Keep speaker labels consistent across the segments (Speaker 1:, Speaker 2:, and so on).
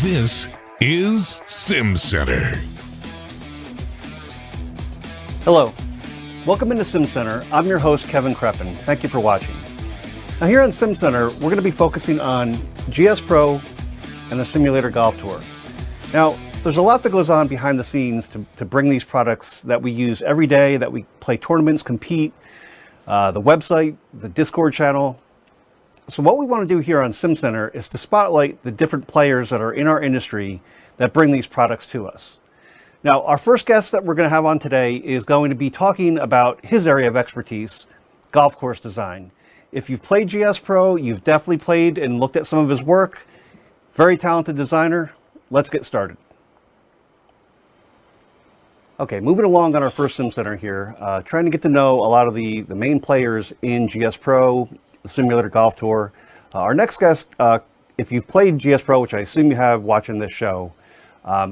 Speaker 1: This is SimCenter.
Speaker 2: Hello, welcome into SimCenter. I'm your host, Kevin Kreppen. Thank you for watching. Now here on SimCenter, we're going to be focusing on GS Pro and the Simulator Golf Tour. Now, there's a lot that goes on behind the scenes to bring these products that we use every day, that we play tournaments, compete, the website, the Discord channel. So what we want to do here on SimCenter is to spotlight the different players that are in our industry that bring these products to us. Now, our first guest that we're going to have on today is going to be talking about his area of expertise, golf course design. If you've played GS Pro, you've definitely played and looked at some of his work. Very talented designer. Let's get started. Okay, moving along on our first SimCenter here, trying to get to know a lot of the main players in GS Pro, the Simulator Golf Tour. Our next guest, if you've played GS Pro, which I assume you have watching this show,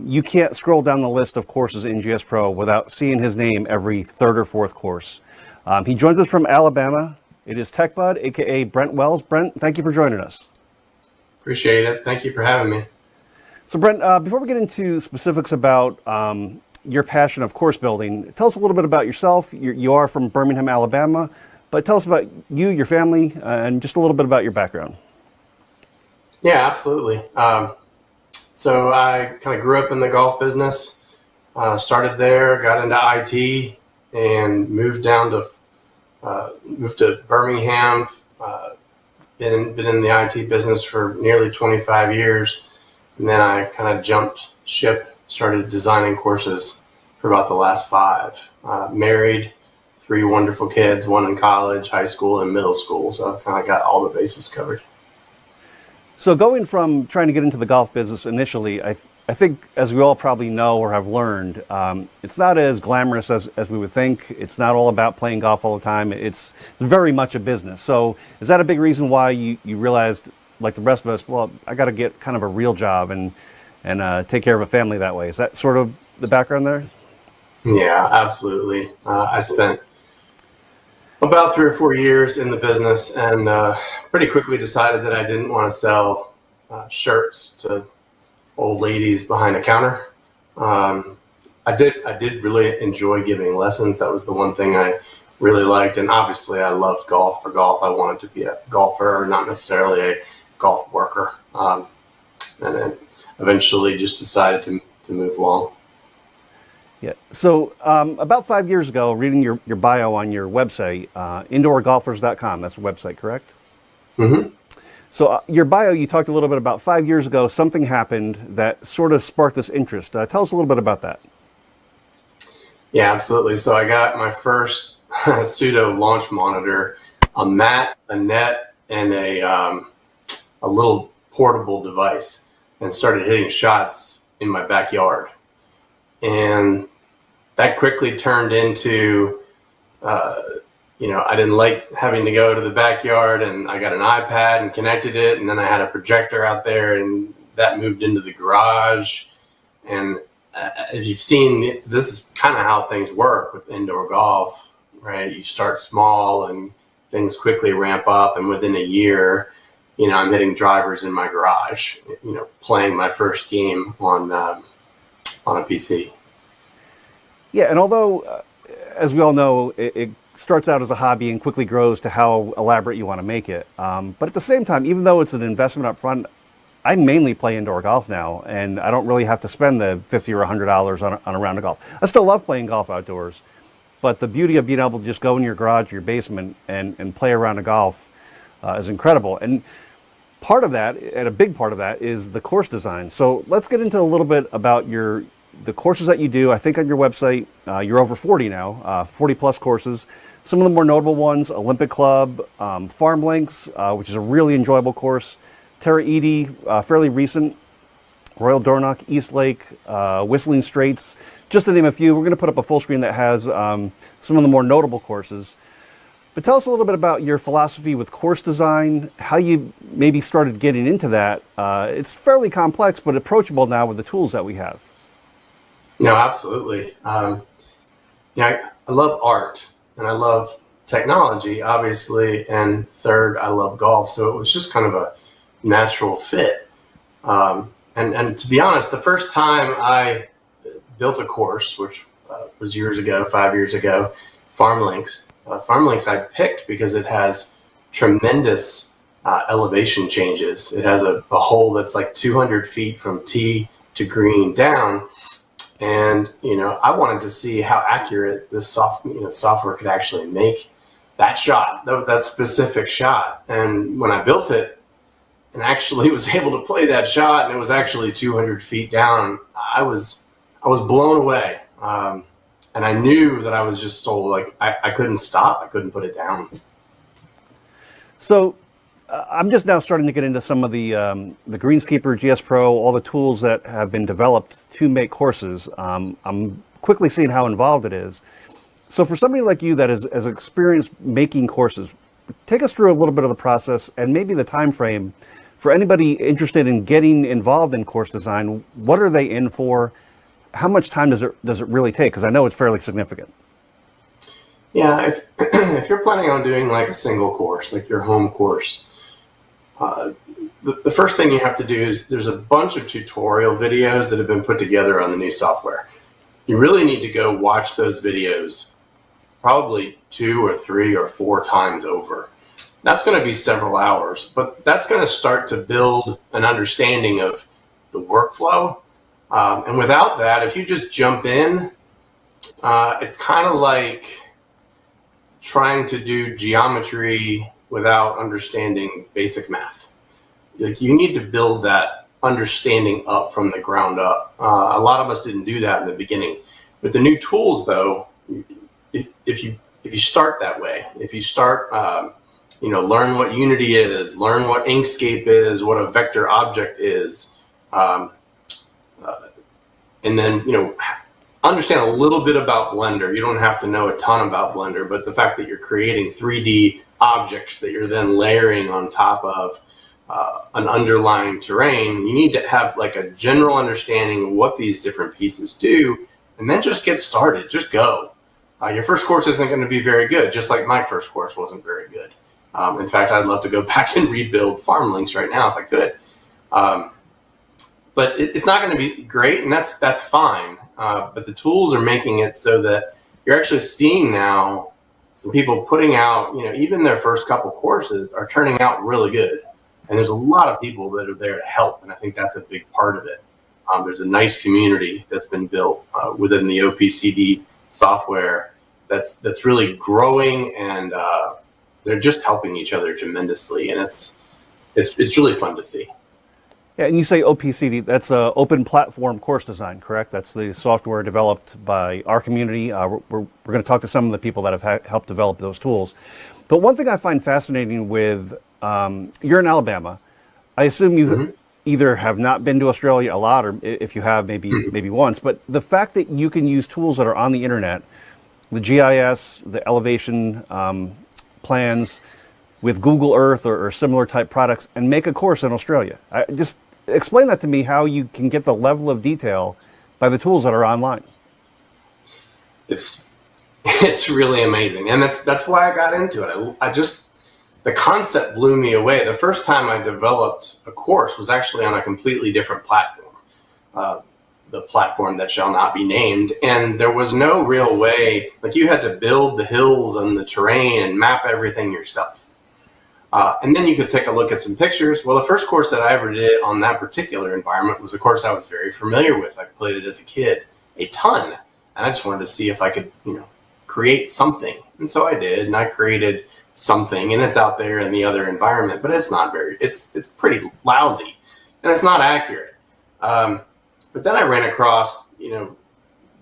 Speaker 2: you can't scroll down the list of courses in GS Pro without seeing his name every third or fourth course. He joins us from Alabama. It is TekBud, aka Brent Wells. Brent, thank you for joining us.
Speaker 3: Appreciate it. Thank you for having me.
Speaker 2: So Brent, before we get into specifics about your passion of course building, tell us a little bit about yourself. You are from Birmingham, Alabama, but tell us about you, your family, and just a little bit about your background.
Speaker 3: Yeah, absolutely. So I kind of grew up in the golf business, started there, got into IT, and moved to Birmingham. Been in the IT business for nearly 25 years, and then I kind of jumped ship, started designing courses for about the last 5. Married, 3 wonderful kids, one in college, high school, and middle school. So I've kind of got all the bases covered.
Speaker 2: So going from trying to get into the golf business initially, I think, as we all probably know or have learned, it's not as glamorous as we would think. It's not all about playing golf all the time. It's very much a business. So is that a big reason why you realized, like the rest of us, well, I got to get kind of a real job and take care of a family that way? Is that sort of the background there?
Speaker 3: Yeah, absolutely. I spent about 3 or 4 years in the business, and pretty quickly decided that I didn't want to sell shirts to old ladies behind a counter. I did really enjoy giving lessons. That was the one thing I really liked, and obviously I loved golf. For golf, I wanted to be a golfer, not necessarily a golf worker. And then eventually just decided to move along.
Speaker 2: Yeah. So about 5 years ago, reading your bio on your website, indoorgolfers.com, that's the website, correct?
Speaker 3: Mm-hmm.
Speaker 2: So your bio, you talked a little bit about 5 years ago, something happened that sort of sparked this interest. Tell us a little bit about that.
Speaker 3: Yeah, absolutely. So I got my first pseudo launch monitor, a mat, a net, and a little portable device, and started hitting shots in my backyard. And that quickly turned into, I didn't like having to go to the backyard, and I got an iPad and connected it, and then I had a projector out there, and that moved into the garage. And as you've seen, this is kind of how things work with indoor golf, right? You start small and things quickly ramp up, and within a year, I'm hitting drivers in my garage, playing my first game on a PC.
Speaker 2: Yeah, and although, as we all know, it starts out as a hobby and quickly grows to how elaborate you want to make it. But at the same time, even though it's an investment up front, I mainly play indoor golf now, and I don't really have to spend the $50 or $100 on a round of golf. I still love playing golf outdoors, but the beauty of being able to just go in your garage or your basement and play a round of golf is incredible. And part of that, and a big part of that, is the course design. So let's get into a little bit about the courses that you do. I think on your website, you're over 40 now, 40 plus courses. Some of the more notable ones: Olympic Club, Farm Links, which is a really enjoyable course, Terra Edie, fairly recent, Royal Dornoch, East Lake, Whistling Straits, just to name a few. We're going to put up a full screen that has some of the more notable courses. But tell us a little bit about your philosophy with course design, how you maybe started getting into that. It's fairly complex, but approachable now with the tools that we have.
Speaker 3: No, absolutely. I love art, and I love technology, obviously, and third, I love golf. So it was just kind of a natural fit. And to be honest, the first time I built a course, which was years ago, 5 years ago, FarmLinks. FarmLinks I picked because it has tremendous elevation changes. It has a hole that's like 200 feet from tee to green down. And, I wanted to see how accurate this software could actually make that shot, that specific shot. And when I built it and actually was able to play that shot, and it was actually 200 feet down, I was blown away. And I knew that I was just sold. Like I couldn't stop. I couldn't put it down.
Speaker 2: So I'm just now starting to get into some of the Greenskeeper, GS Pro, all the tools that have been developed to make courses. I'm quickly seeing how involved it is. So for somebody like you that has experienced making courses, take us through a little bit of the process and maybe the time frame for anybody interested in getting involved in course design. What are they in for? How much time does it really take? Because I know it's fairly significant.
Speaker 3: Yeah, if you're planning on doing like a single course, like your home course, the first thing you have to do is there's a bunch of tutorial videos that have been put together on the new software. You really need to go watch those videos probably 2 or 3 or 4 times over. That's going to be several hours, but that's going to start to build an understanding of the workflow. And without that, if you just jump in, it's kind of like trying to do geometry without understanding basic math. Like you need to build that understanding up from the ground up. A lot of us didn't do that in the beginning. With the new tools, though, if you start that way, if you start, learn what Unity is, learn what Inkscape is, what a vector object is, and then, understand a little bit about Blender. You don't have to know a ton about Blender, but the fact that you're creating 3D objects that you're then layering on top of an underlying terrain, you need to have like a general understanding of what these different pieces do, and then just get started. Just go. Your first course isn't going to be very good, just like my first course wasn't very good. In fact, I'd love to go back and rebuild FarmLinks right now if I could. But it's not going to be great, and that's fine. But the tools are making it so that you're actually seeing now some people putting out, even their first couple courses are turning out really good. And there's a lot of people that are there to help, and I think that's a big part of it. There's a nice community that's been built within the OPCD software that's really growing, and they're just helping each other tremendously, and it's really fun to see.
Speaker 2: Yeah, and you say OPCD, that's Open Platform Course Design, correct? That's the software developed by our community. We're going to talk to some of the people that have helped develop those tools. But one thing I find fascinating with, you're in Alabama. I assume you either have not been to Australia a lot, or if you have, maybe once. But the fact that you can use tools that are on the internet, the GIS, the elevation plans, with Google Earth or similar type products, and make a course in Australia. Just explain that to me, how you can get the level of detail by the tools that are online.
Speaker 3: It's really amazing, and that's why I got into it. The concept blew me away. The first time I developed a course was actually on a completely different platform, the platform that shall not be named, and there was no real way. Like, you had to build the hills and the terrain and map everything yourself. And then you could take a look at some pictures. Well, the first course that I ever did on that particular environment was a course I was very familiar with. I played it as a kid a ton, and I just wanted to see if I could, create something. And so I did, and I created something, and it's out there in the other environment, but it's not it's pretty lousy, and it's not accurate. But then I ran across,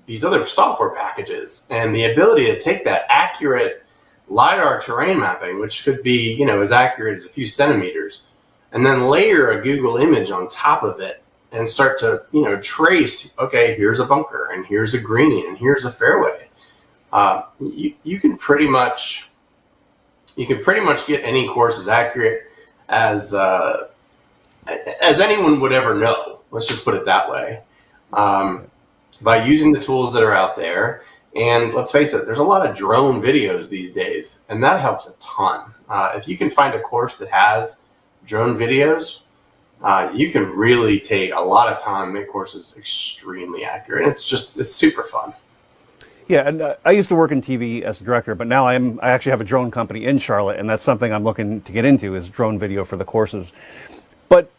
Speaker 3: these other software packages, and the ability to take that accurate LiDAR terrain mapping, which could be, as accurate as a few centimeters, and then layer a Google image on top of it and start to, trace, okay, here's a bunker, and here's a green, and here's a fairway. You can pretty much get any course as accurate as anyone would ever know. Let's just put it that way. By using the tools that are out there. And let's face it, there's a lot of drone videos these days, and that helps a ton. If you can find a course that has drone videos, you can really take a lot of time, make courses extremely accurate. It's super fun.
Speaker 2: Yeah, and I used to work in TV as a director, but now I actually have a drone company in Charlotte, and that's something I'm looking to get into, is drone video for the courses. But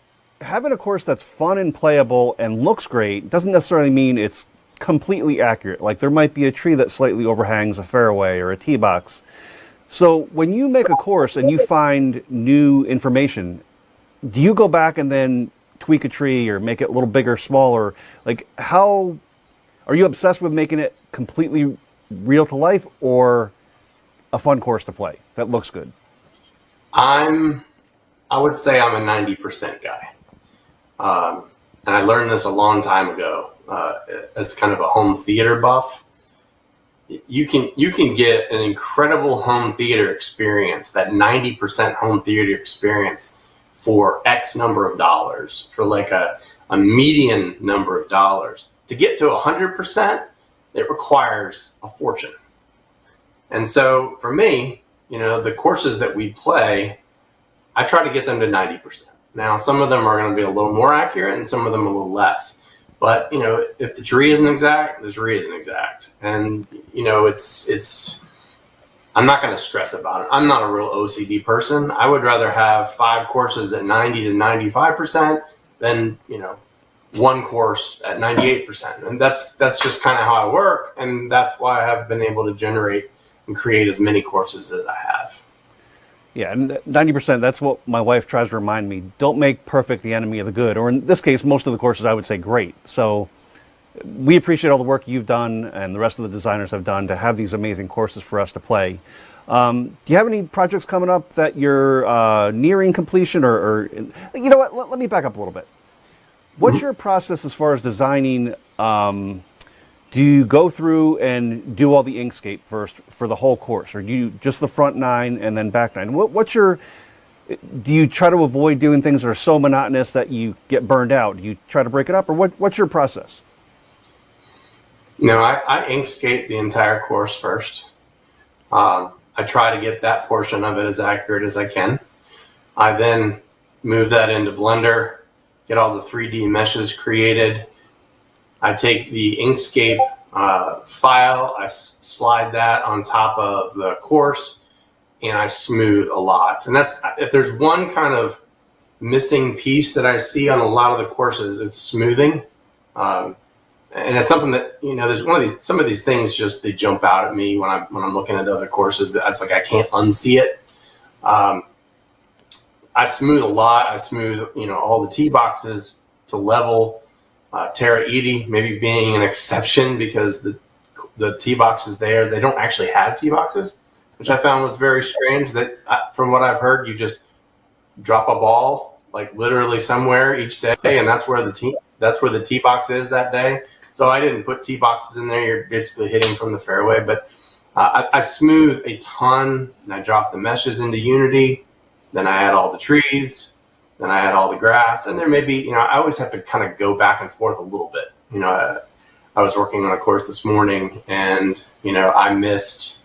Speaker 2: having a course that's fun and playable and looks great doesn't necessarily mean it's completely accurate. Like, there might be a tree that slightly overhangs a fairway or a tee box. So when you make a course and you find new information, do you go back and then tweak a tree or make it a little bigger, smaller? Like, how are you obsessed with making it completely real to life, or a fun course to play that looks good?
Speaker 3: I would say I'm a 90% guy. And I learned this a long time ago, as kind of a home theater buff. You can get an incredible home theater experience, that 90% home theater experience, for X number of dollars, for like a median number of dollars. To get to 100%, it requires a fortune. And so for me, the courses that we play, I try to get them to 90%. Now, some of them are going to be a little more accurate and some of them a little less. But, if the tree isn't exact, the tree isn't exact. And, I'm not going to stress about it. I'm not a real OCD person. I would rather have 5 courses at 90 to 95% than, one course at 98%. And that's just kind of how I work. And that's why I've been able to generate and create as many courses as I have.
Speaker 2: Yeah, and 90%, that's what my wife tries to remind me. Don't make perfect the enemy of the good. Or in this case, most of the courses I would say great. So we appreciate all the work you've done and the rest of the designers have done to have these amazing courses for us to play. Do you have any projects coming up that you're nearing completion, or you know what, let me back up a little bit. What's your process as far as designing? Do you go through and do all the Inkscape first for the whole course, or do you just the front 9 and then back 9? Do you try to avoid doing things that are so monotonous that you get burned out? Do you try to break it up, or what's your process?
Speaker 3: No, I Inkscape the entire course first. I try to get that portion of it as accurate as I can. I then move that into Blender, get all the 3D meshes created. I take the Inkscape file, I slide that on top of the course, and I smooth a lot. And that's, if there's one kind of missing piece that I see on a lot of the courses, it's smoothing. And it's something that, there's some of these things just, they jump out at me when I'm looking at other courses. That's like, I can't unsee it. I smooth a lot. I smooth, all the tee boxes to level. Terra Edie maybe being an exception, because the tee boxes there, they don't actually have tee boxes, which I found was very strange. That from what I've heard, you just drop a ball like literally somewhere each day, and that's where the tee box is that day. So I didn't put tee boxes in there. You're basically hitting from the fairway. But I smooth a ton, and I drop the meshes into Unity. Then I add all the trees. Then I add all the grass. And there may be, I always have to kind of go back and forth a little bit. I was working on a course this morning, and, I missed,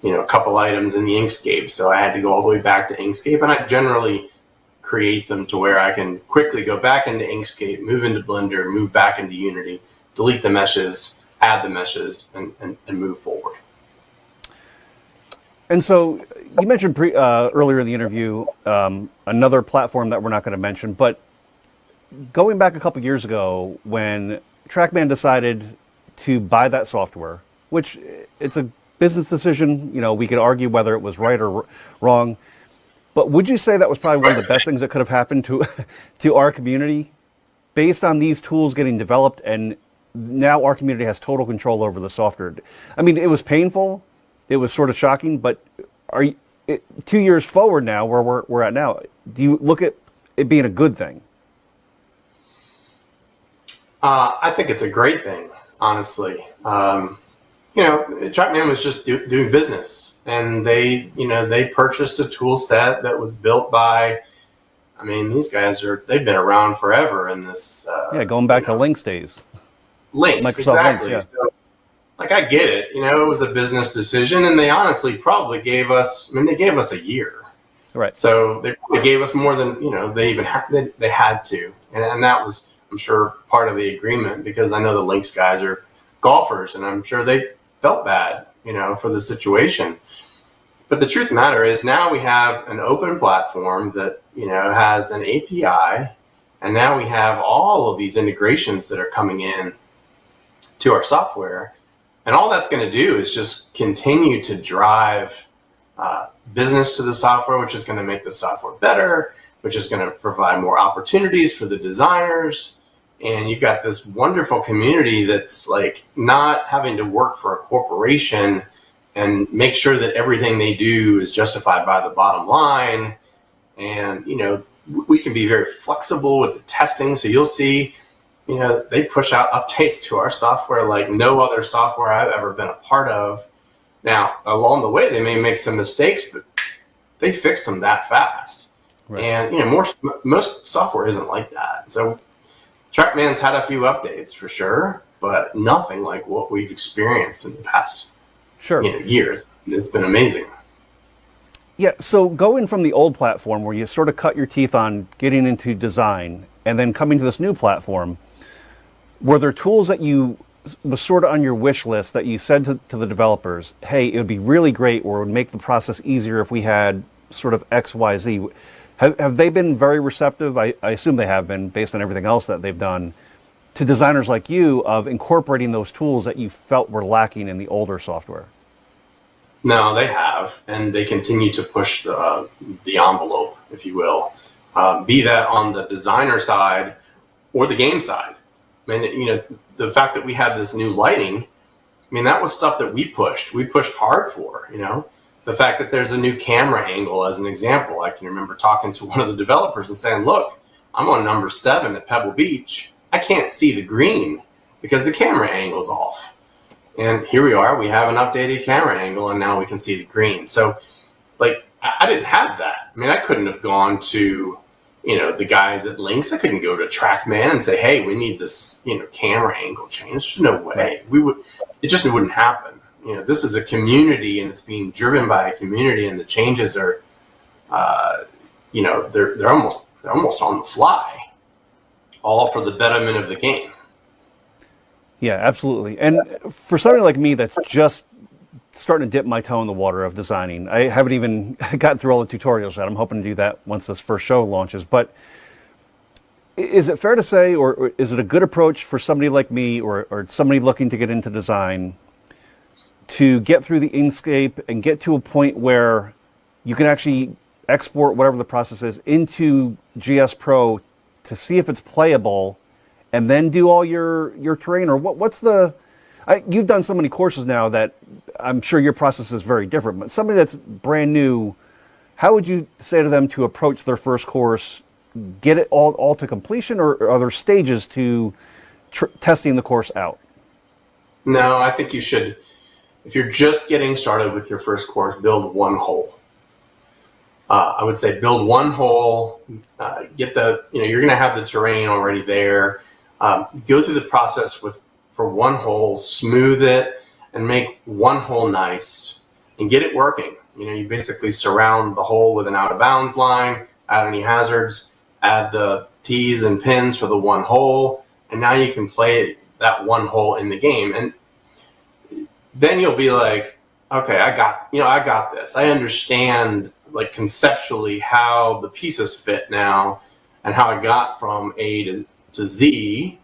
Speaker 3: a couple items in the Inkscape. So I had to go all the way back to Inkscape. And I generally create them to where I can quickly go back into Inkscape, move into Blender, move back into Unity, delete the meshes, add the meshes, and move forward.
Speaker 2: And so you mentioned earlier in the interview another platform that we're not going to mention, but going back a couple years ago when TrackMan decided to buy that software, which it's a business decision, we could argue whether it was right or wrong, but would you say that was probably one of the best things that could have happened to our community based on these tools getting developed, and now our community has total control over the software? I mean, it was painful. It was sort of shocking, but 2 years forward now, where we're at now, do you look at it being a good thing?
Speaker 3: I think it's a great thing, honestly. TrackMan was just doing business, and they purchased a tool set that was built by, these guys they've been around forever in this.
Speaker 2: Going back to Lynx days.
Speaker 3: Lynx,
Speaker 2: Microsoft
Speaker 3: exactly.
Speaker 2: Lynx, yeah.
Speaker 3: So, I get it. It was a business decision, and they honestly probably gave us, they gave us a year.
Speaker 2: Right.
Speaker 3: So they probably gave us more than, they even they had to. And that was, I'm sure, part of the agreement, because I know the Lynx guys are golfers and I'm sure they felt bad, for the situation. But the truth of the matter is now we have an open platform that, has an API, and now we have all of these integrations that are coming in to our software. And all that's going to do is just continue to drive business to the software, which is going to make the software better, which is going to provide more opportunities for the designers. And you've got this wonderful community that's like not having to work for a corporation and make sure that everything they do is justified by the bottom line. And, we can be very flexible with the testing. So you'll see, they push out updates to our software like no other software I've ever been a part of. Now, along the way, they may make some mistakes, but they fix them that fast. Right. And, most software isn't like that. So TrackMan's had a few updates for sure, but nothing like what we've experienced in the past years. It's been amazing.
Speaker 2: Yeah, so going from the old platform where you sort of cut your teeth on getting into design and then coming to this new platform, were there tools that was sort of on your wish list that you said to the developers, hey, it would be really great or it would make the process easier if we had sort of X, Y, Z? Have they been very receptive? I assume they have been, based on everything else that they've done, to designers like you of incorporating those tools that you felt were lacking in the older software?
Speaker 3: No, they have, and they continue to push the envelope, if you will, be that on the designer side or the game side. I mean, the fact that we had this new lighting, that was stuff that we pushed. We pushed hard for, The fact that there's a new camera angle, as an example. I can remember talking to one of the developers and saying, look, I'm on number 7 at Pebble Beach. I can't see the green because the camera angle's off. And here we are, we have an updated camera angle, and now we can see the green. So, I didn't have that. I couldn't have gone to, the guys at Lynx. I couldn't go to TrackMan and say, hey, we need this, camera angle change. There's no way. It just wouldn't happen. This is a community, and it's being driven by a community, and the changes are, they're almost on the fly, all for the betterment of the game.
Speaker 2: Yeah, absolutely. And for somebody like me that's just starting to dip my toe in the water of designing, I haven't even gotten through all the tutorials yet. I'm hoping to do that once this first show launches. But is it fair to say, or is it a good approach for somebody like me or somebody looking to get into design to get through the Inkscape and get to a point where you can actually export whatever the process is into GS Pro to see if it's playable, and then do all your terrain? Or what's you've done so many courses now that I'm sure your process is very different, but somebody that's brand new, how would you say to them to approach their first course, get it all to completion, or are there stages to testing the course out?
Speaker 3: No, I think you should, if you're just getting started with your first course, build one hole. I would say build one hole, get you're going to have the terrain already there. Go through the process for one hole, smooth it, and make one hole nice, and get it working. You basically surround the hole with an out of bounds line, add any hazards, add the tees and pins for the one hole, and now you can play that one hole in the game. And then you'll be like, okay, I got this. I understand conceptually how the pieces fit now and how I got from A to Z,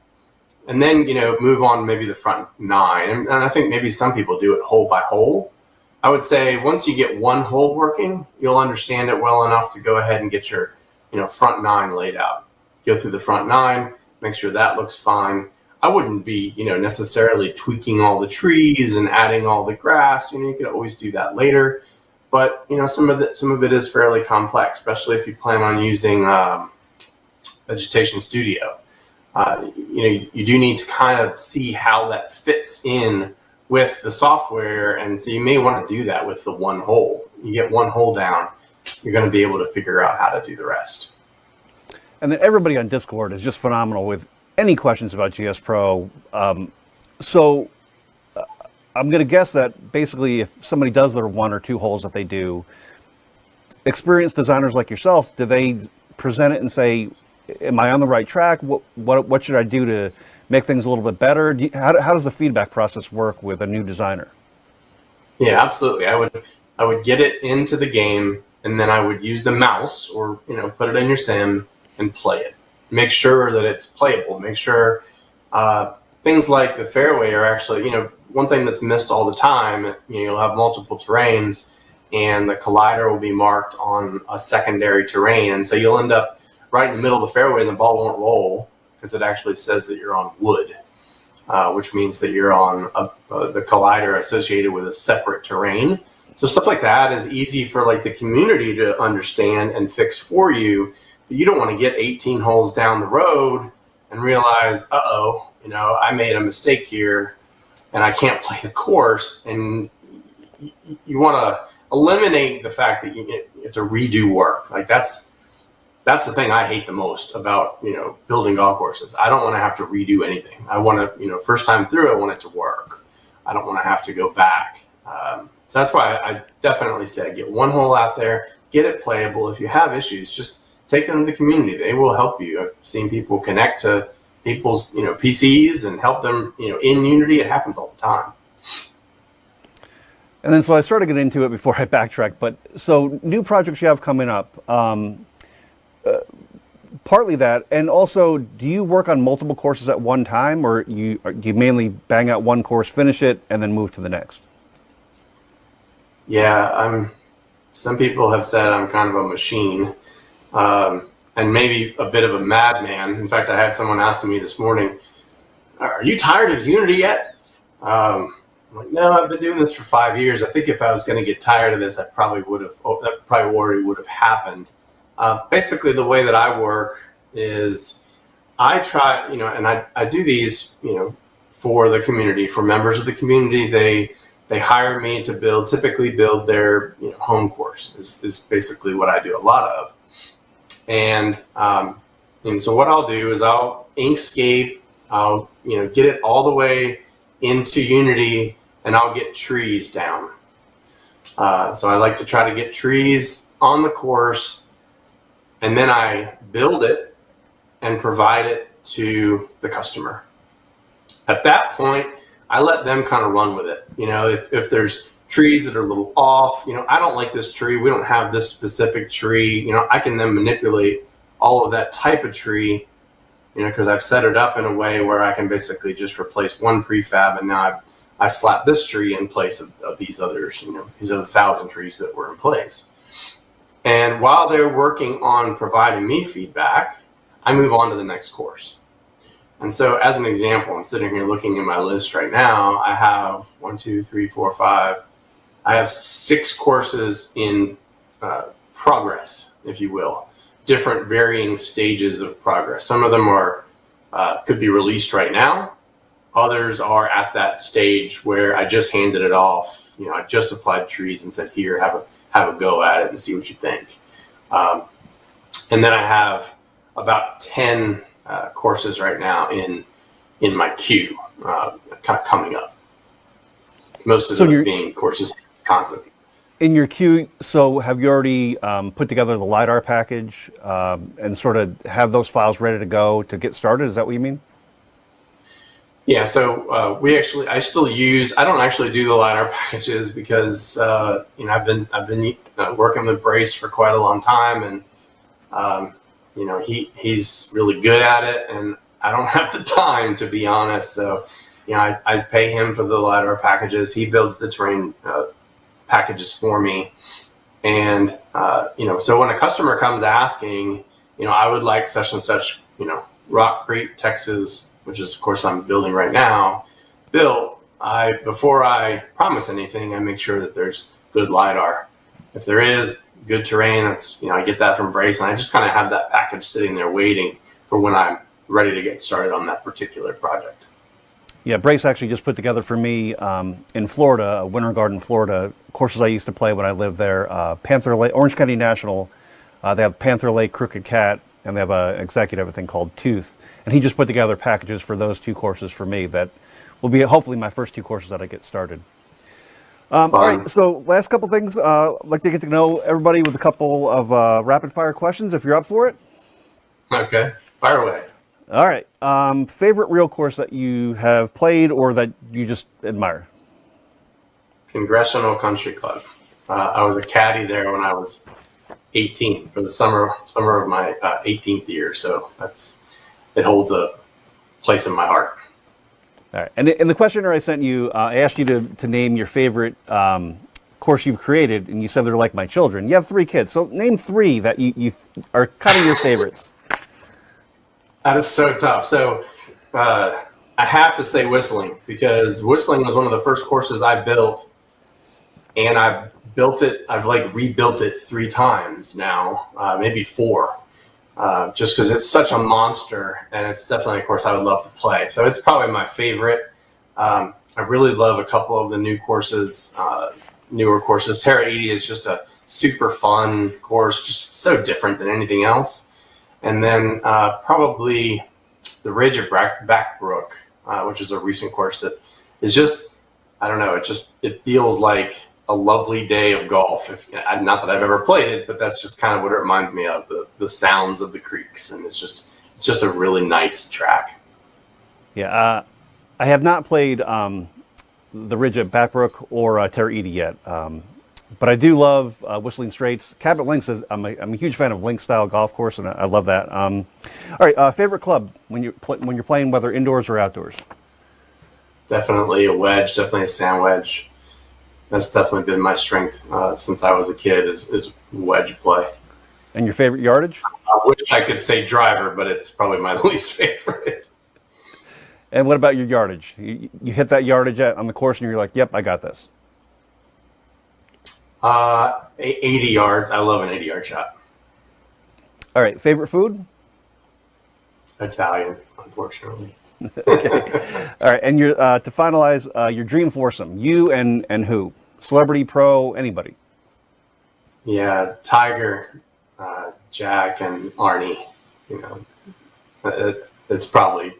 Speaker 3: and then move on to maybe the front 9. And I think maybe some people do it hole by hole. I would say once you get one hole working, you'll understand it well enough to go ahead and get your front 9 laid out. Go through the front 9, make sure that looks fine. I wouldn't be necessarily tweaking all the trees and adding all the grass. You could always do that later, but some of it is fairly complex, especially if you plan on using Vegetation Studio. You do need to kind of see how that fits in with the software, and so you may want to do that with the one hole. You get one hole down, you're going to be able to figure out how to do the rest.
Speaker 2: And then everybody on Discord is just phenomenal with any questions about GS Pro. So I'm going to guess that basically if somebody does their 1 or 2 holes that they do, experienced designers like yourself, do they present it and say, am I on the right track? What should I do to make things a little bit better? How does the feedback process work with a new designer?
Speaker 3: Yeah, absolutely. I would get it into the game, and then I would use the mouse or, put it in your sim and play it. Make sure that it's playable. Make sure things like the fairway are actually, one thing that's missed all the time. You'll have multiple terrains, and the collider will be marked on a secondary terrain, and so you'll end up right in the middle of the fairway, and the ball won't roll because it actually says that you're on wood, which means that you're on the collider associated with a separate terrain. So stuff like that is easy for like the community to understand and fix for you. But you don't want to get 18 holes down the road and realize, I made a mistake here and I can't play the course. And you want to eliminate the fact that you have to redo work. Like that's the thing I hate the most about, building golf courses. I don't want to have to redo anything. I want to, first time through, I want it to work. I don't want to have to go back. So that's why I definitely say get one hole out there, get it playable. If you have issues, just take them to the community. They will help you. I've seen people connect to people's, PCs and help them, in Unity. It happens all the time.
Speaker 2: And then, so I started to get into it before I backtrack, but so new projects you have coming up, partly that, and also, do you work on multiple courses at one time, or do you mainly bang out one course, finish it, and then move to the next?
Speaker 3: Yeah, some people have said I'm kind of a machine, and maybe a bit of a madman. In fact, I had someone asking me this morning, "Are you tired of Unity yet?" I'm like, no, I've been doing this for 5 years. I think if I was going to get tired of this, that probably already would have happened. Basically, the way that I work is I try, and I do these, for the community, for members of the community. They hire me to typically build their home course is basically what I do a lot of. And so what I'll do is I'll Inkscape, I'll get it all the way into Unity, and I'll get trees down. So I like to try to get trees on the course, and then I build it and provide it to the customer. At that point, I let them kind of run with it. If there's trees that are a little off, I don't like this tree, we don't have this specific tree, I can then manipulate all of that type of tree, because I've set it up in a way where I can basically just replace one prefab, and now I slap this tree in place of these others, these are the 1,000 trees that were in place. And while they're working on providing me feedback, I move on to the next course. And so as an example, I'm sitting here looking at my list right now. I have 1, 2, 3, 4, 5. I have 6 courses in progress, if you will, different varying stages of progress. Some of them are could be released right now. Others are at that stage where I just handed it off. I just applied trees and said, here, have a go at it and see what you think. And then I have about 10 courses right now in my queue, kind of coming up. Most of those being courses in Wisconsin.
Speaker 2: In your queue, so have you already put together the LiDAR package and sort of have those files ready to go to get started? Is that what you mean?
Speaker 3: Yeah, so I don't actually do the LiDAR packages because I've been working with Brace for quite a long time, and he's really good at it, and I don't have the time, to be honest. So I pay him for the LiDAR packages. He builds the terrain packages for me, and so when a customer comes asking, I would like such and such, Rock Creek, Texas, which is, of course, I'm building right now, built, before I promise anything, I make sure that there's good LiDAR. If there is good terrain, that's, I get that from Brace, and I just kind of have that package sitting there waiting for when I'm ready to get started on that particular project.
Speaker 2: Yeah, Brace actually just put together for me in Florida, Winter Garden, Florida, courses I used to play when I lived there. Panther Lake, Orange County National, they have Panther Lake, Crooked Cat, and they have an executive thing called Tooth. And he just put together packages for those 2 courses for me that will be hopefully my first 2 courses that I get started. All right, so last couple things. I'd like to get to know everybody with a couple of rapid fire questions, if you're up for it.
Speaker 3: Okay, fire away.
Speaker 2: All right. Favorite real course that you have played or that you just admire?
Speaker 3: Congressional Country Club. I was a caddy there when I was 18 for the summer of my 18th year. So it holds a place in my heart.
Speaker 2: All right. And in the questionnaire I sent you, I asked you to name your favorite course you've created, and you said they're like my children. You have 3 kids, so name 3 that you are kind of your favorites.
Speaker 3: That is so tough. So I have to say Whistling, because Whistling was one of the first courses I built, and I've rebuilt it 3 times now, maybe 4, just because it's such a monster, and it's definitely a course I would love to play. So it's probably my favorite. I really love a couple of the newer courses. Terra 80 is just a super fun course, just so different than anything else. And then probably the Ridge at Backbrook, which is a recent course that is just, I don't know, it feels like a lovely day of golf. Not that I've ever played it, but that's just kind of what it reminds me of, the sounds of the creeks. And it's just a really nice track. Yeah,
Speaker 2: I have not played the Ridge at Backbrook or Terra 80 yet. But I do love Whistling Straits. Cabot Links I'm a huge fan of link style golf course, and I love that. All right, favorite club when you're playing, whether indoors or outdoors?
Speaker 3: Definitely a wedge, definitely a sand wedge. That's definitely been my strength since I was a kid is wedge play.
Speaker 2: And your favorite yardage?
Speaker 3: I wish I could say driver, but it's probably my least favorite.
Speaker 2: And what about your yardage? You hit that yardage on the course, and you're like, "Yep, I got this."
Speaker 3: 80 yards. I love an 80-yard shot.
Speaker 2: All right. Favorite food?
Speaker 3: Italian, unfortunately.
Speaker 2: Okay. All right. And to finalize your dream foursome, you and who? Celebrity, pro, anybody?
Speaker 3: Yeah, Tiger, Jack, and Arnie. It's probably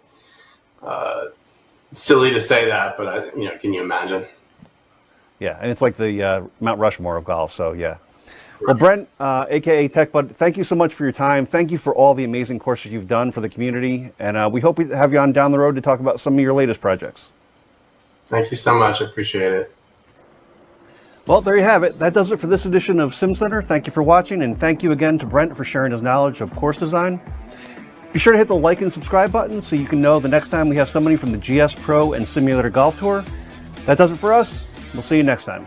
Speaker 3: silly to say that, but can you imagine?
Speaker 2: Yeah, and it's like the Mount Rushmore of golf, so yeah. Well, Brent, a.k.a. TekBud, thank you so much for your time. Thank you for all the amazing courses you've done for the community, and we hope we have you on down the road to talk about some of your latest projects.
Speaker 3: Thank you so much. I appreciate it.
Speaker 2: Well, there you have it. That does it for this edition of SimCenter. Thank you for watching, and thank you again to Brent for sharing his knowledge of course design. Be sure to hit the like and subscribe button so you can know the next time we have somebody from the GS Pro and Simulator Golf Tour. That does it for us. We'll see you next time.